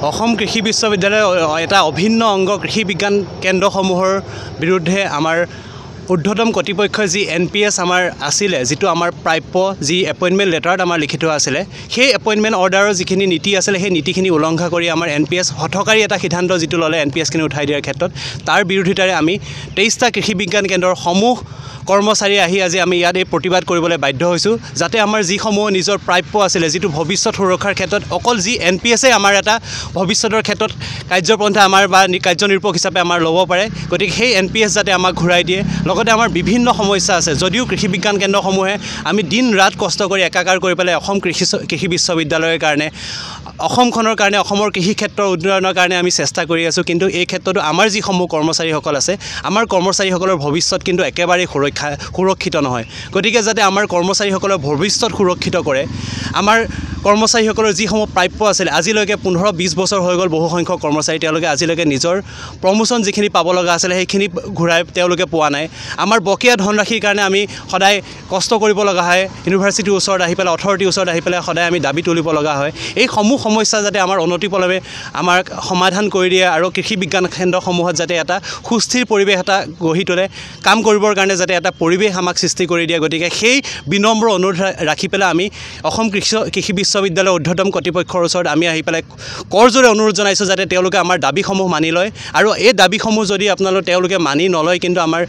অসম কৃষি বিশ্ববিদ্যালয়ৰ এটা অভিন্ন অংগ কৃষি বিজ্ঞান কেন্দ্ৰসমূহৰ বিৰুদ্ধে আমাৰ ঊৰ্ধ্বতম কৰ্তৃপক্ষই যি NPS আমাৰ আছিলে যিটো আমাৰ প্ৰাপ্য যি এপইণ্টমেণ্ট লেটাৰত আমাৰ লিখিত আছিলে সেই এপইণ্টমেণ্ট অৰ্ডাৰৰ যিখিনি নীতি আছিলে সেই নীতিখিনি উলংঘা কৰি আমাৰ NPS হঠকাৰী এটা সিদ্ধান্ত যিটো ল'লে NPSখিনি উঠাই দিয়াৰ ক্ষেত্ৰত তাৰ বিৰোধিতাৰে আমি 23টা কৃষি বিজ্ঞান কেন্দ্ৰৰ সমূহ কৰ্মচাৰী আহি আজি আমি ইয়াত এই প্ৰতিবাদ কৰিবলৈ বাধ্য হৈছোঁ যাতে আমাৰ যিসমূহ নিজৰ প্ৰাপ্য আছিলে যিটো ভৱিষ্যত সুৰক্ষাৰ ক্ষেত্ৰত অকল যি NPSে আমাৰ এটা ভৱিষ্যতৰ ক্ষেত্ৰত কাৰ্যপন্থা আমাৰ বা কাৰ্যনিৰ্বাহক হিচাপে আমাৰ ল'ব পাৰে গতিকে সেই NPS যাতে আমাক ঘূৰাই দিয়ে লগতে আমাৰ বিভিন্ন সমস্যা আছে যদিও কৃষি বিজ্ঞান কেন্দ্ৰসমূহে আমি দিন ৰাত কষ্ট কৰি একাকাৰ কৰি পেলাই অসম কৃষি বিশ্ববিদ্যালয়ৰ কাৰণে অসমখনৰ কাৰণে অসমৰ কৃষি ক্ষেত্ৰৰ উন্নয়নৰ কাৰণে আমি চেষ্টা কৰি আছোঁ কিন্তু এই ক্ষেত্ৰতো আমাৰ যিসমূহ কৰ্মচাৰীসকল আছে আমাৰ কৰ্মচাৰীসকলৰ ভৱিষ্যত কিন্তু একেবাৰে সুৰক্ষিত নহয় গতিকে যাতে আমাৰ কৰ্মচাৰীসকলৰ ভৱিষ্যত সুৰক্ষিত কৰে আমাৰ কৰ্মচাৰীসকলৰ যিসমূহ প্ৰাপ্য আছিল আজিলৈকে 15-20 বছৰ হৈ গ'ল বহু সংখ্যক কৰ্মচাৰী তেওঁলোকে আজিলৈকে নিজৰ প্ৰমোচন যিখিনি পাব লগা আছিলে সেইখিনি ঘূৰাই তেওঁলোকে পোৱা নাই আমাৰ বকেয়া ধনৰাশিৰ কাৰণে আমি সদায় কষ্ট কৰিব লগা হয় ইউনিভাৰ্চিটিৰ ওচৰত আহি পেলাই অথৰিটিৰ ওচৰত আহি পেলাই সদায় আমি দাবী তুলিব লগা হয় এই সমূহ সমস্যা যাতে আমাৰ অনতিপলমে আমাৰ সমাধান কৰি দিয়ে আৰু কৃষি বিজ্ঞান কেন্দ্ৰসমূহত যাতে এটা সুস্থিৰ পৰিৱেশ এটা গঢ়ি তোলে কাম কৰিবৰ কাৰণে যাতে এটা পৰিৱেশ আমাক সৃষ্টি কৰি দিয়ে গতিকে সেই বিনম্ৰ অনুৰোধ ৰাখি পেলাই আমি অসম কৃষি বিশ্ববিদ্যালয়ৰ ঊৰ্ধ্বতম কৰ্তৃপক্ষৰ ওচৰত আমি আহি পেলাই কৰজোৰে অনুৰোধ জনাইছোঁ যাতে তেওঁলোকে আমাৰ দাবীসমূহ মানি লয় আৰু এই দাবীসমূহ যদি তেওঁলোকে মানি নলয় কিন্তু আমাৰ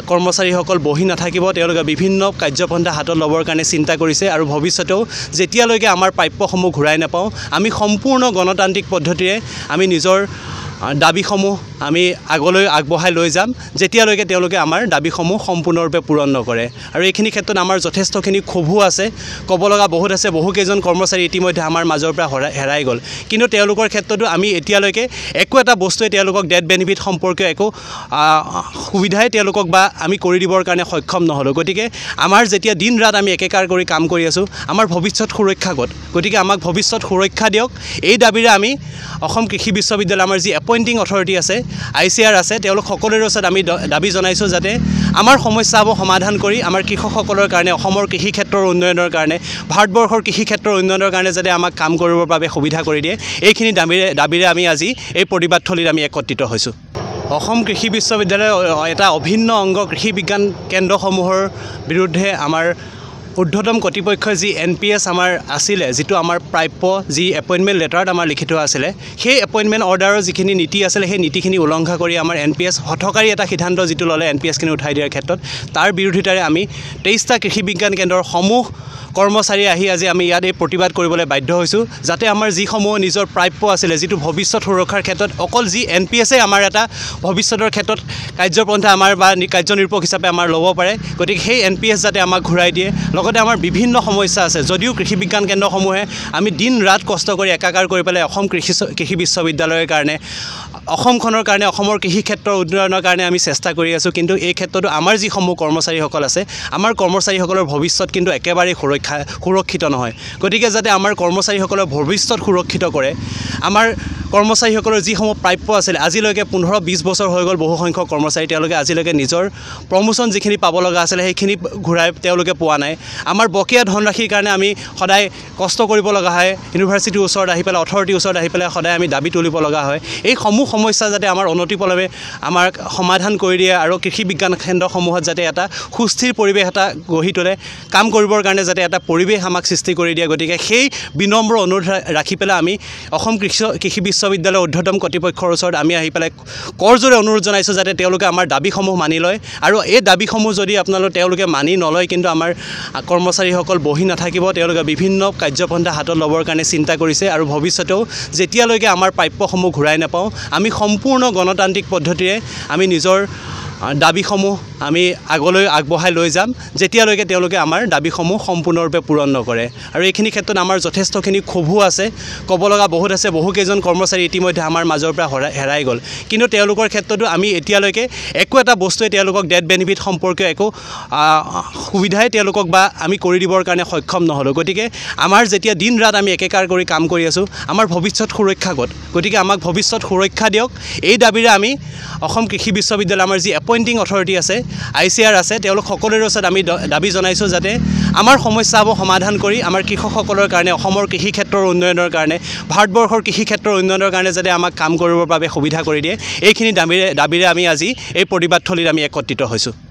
কৰ্মচাৰীসকল বহি নাথাকিব তেওঁলোকে বিভিন্ন কাৰ্যপন্থা হাতত ল'বৰ কাৰণে চিন্তা কৰিছে আৰু ভৱিষ্যতেও যেতিয়ালৈকে আমাৰ প্ৰাপ্যসমূহ ঘূৰাই নাপাওঁ আমি সম্পূৰ্ণ গণতান্ত্ৰিক পদ্ধতিৰে আমি নিজৰ দাবীসমূহ আমি আগলৈ আগবঢ়াই লৈ যাম যেতিয়ালৈকে তেওঁলোকে আমাৰ দাবীসমূহ সম্পূৰ্ণৰূপে পূৰণ নকৰে আৰু এইখিনি ক্ষেত্ৰত আমাৰ যথেষ্টখিনি ক্ষোভো আছে ক'ব লগা বহুত আছে বহুকেইজন কৰ্মচাৰী ইতিমধ্যে আমাৰ মাজৰ পৰা হেৰাই গ'ল কিন্তু তেওঁলোকৰ ক্ষেত্ৰতো আমি এতিয়ালৈকে একো এটা বস্তুৱে তেওঁলোকক ডেথ বেনিফিট সম্পৰ্কীয় একো সুবিধাই তেওঁলোকক বা আমি কৰি দিবৰ কাৰণে সক্ষম নহ'লোঁ গতিকে আমাৰ যেতিয়া দিন ৰাত আমি একেকাৰ কৰি কাম কৰি আছোঁ আমাৰ ভৱিষ্যত সুৰক্ষা ক'ত গতিকে আমাক ভৱিষ্যত সুৰক্ষা দিয়ক এই দাবীৰে আমি অসম কৃষি বিশ্ববিদ্যালয় আমাৰ যি এপইণ্টিং অথৰিটি আছে ICR আছে তেওঁলোক সকলোৰে ওচৰত আমি দাবী জনাইছোঁ যাতে আমাৰ সমস্যাবোৰ সমাধান কৰি আমাৰ কৃষকসকলৰ কাৰণে অসমৰ কৃষি ক্ষেত্ৰৰ উন্নয়নৰ কাৰণে ভাৰতবৰ্ষৰ কৃষি ক্ষেত্ৰৰ উন্নয়নৰ কাৰণে যাতে আমাক কাম কৰিবৰ বাবে সুবিধা কৰি দিয়ে এইখিনি দাবীৰে আমি আজি এই প্ৰতিবাদথলীত আমি একত্ৰিত হৈছোঁ অসম কৃষি বিশ্ববিদ্যালয়ৰ এটা অভিন্ন অংগ কৃষি বিজ্ঞান কেন্দ্ৰসমূহৰ বিৰুদ্ধে আমাৰ ঊৰ্ধ্বতম কৰ্তৃপক্ষই যি NPS আমাৰ আছিলে যিটো আমাৰ প্ৰাপ্য যি এপইণ্টমেণ্ট লেটাৰত আমাৰ লিখিত আছিলে সেই এপইণ্টমেণ্ট অৰ্ডাৰৰ যিখিনি নীতি আছিলে সেই নীতিখিনি উলংঘা কৰি আমাৰ NPS হঠকাৰী এটা সিদ্ধান্ত যিটো ল'লে NPSখিনি উঠাই দিয়াৰ ক্ষেত্ৰত তাৰ বিৰোধিতাৰে আমি 23টা কৃষি বিজ্ঞান কেন্দ্ৰৰ সমূহ কৰ্মচাৰী আহি আজি আমি ইয়াত এই প্ৰতিবাদ কৰিবলৈ বাধ্য হৈছোঁ যাতে আমাৰ যিসমূহ নিজৰ প্ৰাপ্য আছিলে যিটো ভৱিষ্যত সুৰক্ষাৰ ক্ষেত্ৰত অকল যি NPSে আমাৰ এটা ভৱিষ্যতৰ ক্ষেত্ৰত কাৰ্যপন্থা আমাৰ বা কাৰ্যনিৰ্বাহক হিচাপে আমাৰ ল'ব পাৰে গতিকে সেই NPS যাতে আমাক ঘূৰাই দিয়ে লগতে আমাৰ বিভিন্ন সমস্যা আছে যদিও কৃষি বিজ্ঞান কেন্দ্ৰসমূহে আমি দিন ৰাত কষ্ট কৰি একাকাৰ কৰি পেলাই অসম কৃষি বিশ্ববিদ্যালয়ৰ কাৰণে অসমখনৰ কাৰণে অসমৰ কৃষি ক্ষেত্ৰৰ উন্নয়নৰ কাৰণে আমি চেষ্টা কৰি আছোঁ কিন্তু এই ক্ষেত্ৰতো আমাৰ যিসমূহ কৰ্মচাৰীসকল আছে আমাৰ কৰ্মচাৰীসকলৰ ভৱিষ্যত কিন্তু একেবাৰে সুৰক্ষিত নহয় গতিকে যাতে আমাৰ কৰ্মচাৰীসকলৰ ভৱিষ্যত সুৰক্ষিত কৰে আমাৰ কৰ্মচাৰীসকলৰ যিসমূহ প্ৰাপ্য আছিল আজিলৈকে 15-20 বছৰ হৈ গ'ল বহু সংখ্যক কৰ্মচাৰী তেওঁলোকে আজিলৈকে নিজৰ প্ৰমোচন যিখিনি পাব লগা আছিলে সেইখিনি ঘূৰাই তেওঁলোকে পোৱা নাই আমাৰ বকেয়া ধনৰাশিৰ কাৰণে আমি সদায় কষ্ট কৰিব লগা হয় ইউনিভাৰ্চিটিৰ ওচৰত আহি পেলাই অথৰিটিৰ ওচৰত আহি পেলাই সদায় আমি দাবী তুলিব লগা হয় এই সমূহ সমস্যা যাতে আমাৰ অনতিপলমে আমাৰ সমাধান কৰি দিয়ে আৰু কৃষি বিজ্ঞান কেন্দ্ৰসমূহত যাতে এটা সুস্থিৰ পৰিৱেশ এটা গঢ়ি তোলে কাম কৰিবৰ কাৰণে যাতে এটা পৰিৱেশ আমাক সৃষ্টি কৰি দিয়ে গতিকে সেই বিনম্ৰ অনুৰোধ ৰাখি পেলাই আমি অসম কৃষি বিশ্ববিদ্যালয়ৰ ঊৰ্ধ্বতম কৰ্তৃপক্ষৰ ওচৰত আমি আহি পেলাই কৰজোৰে অনুৰোধ জনাইছোঁ যাতে তেওঁলোকে আমাৰ দাবীসমূহ মানি লয় আৰু এই দাবীসমূহ যদি তেওঁলোকে মানি নলয় কিন্তু আমাৰ কৰ্মচাৰীসকল বহি নাথাকিব তেওঁলোকে বিভিন্ন কাৰ্যপন্থা হাতত ল'বৰ কাৰণে চিন্তা কৰিছে আৰু ভৱিষ্যতেও যেতিয়ালৈকে আমাৰ প্ৰাপ্যসমূহ ঘূৰাই নাপাওঁ আমি সম্পূৰ্ণ গণতান্ত্ৰিক পদ্ধতিৰে আমি নিজৰ দাবীসমূহ আমি আগলৈ আগবঢ়াই লৈ যাম যেতিয়ালৈকে তেওঁলোকে আমাৰ দাবীসমূহ সম্পূৰ্ণৰূপে পূৰণ নকৰে আৰু এইখিনি ক্ষেত্ৰত আমাৰ যথেষ্টখিনি ক্ষোভো আছে ক'ব লগা বহুত আছে বহুকেইজন কৰ্মচাৰী ইতিমধ্যে আমাৰ মাজৰ পৰা হেৰাই গ'ল কিন্তু তেওঁলোকৰ ক্ষেত্ৰতো আমি এতিয়ালৈকে একো এটা বস্তুৱে তেওঁলোকক ডেথ বেনিফিট সম্পৰ্কীয় একো সুবিধাই তেওঁলোকক বা আমি কৰি দিবৰ কাৰণে সক্ষম নহ'লোঁ গতিকে আমাৰ যেতিয়া দিন ৰাত আমি একেকাৰ কৰি কাম কৰি আছোঁ আমাৰ ভৱিষ্যত সুৰক্ষা ক'ত গতিকে আমাক ভৱিষ্যত সুৰক্ষা দিয়ক এই দাবীৰে আমি অসম কৃষি বিশ্ববিদ্যালয় আমাৰ যি এপইণ্টিং অথৰিটি আছে ICR আছে তেওঁলোক সকলোৰে ওচৰত আমি দাবী জনাইছোঁ যাতে আমাৰ সমস্যাবোৰ সমাধান কৰি আমাৰ কৃষকসকলৰ কাৰণে অসমৰ কৃষি ক্ষেত্ৰৰ উন্নয়নৰ কাৰণে ভাৰতবৰ্ষৰ কৃষি ক্ষেত্ৰৰ উন্নয়নৰ কাৰণে যাতে আমাক কাম কৰিবৰ বাবে সুবিধা কৰি দিয়ে এইখিনি দাবীৰে আমি আজি এই প্ৰতিবাদস্থলীত আমি একত্ৰিত হৈছোঁ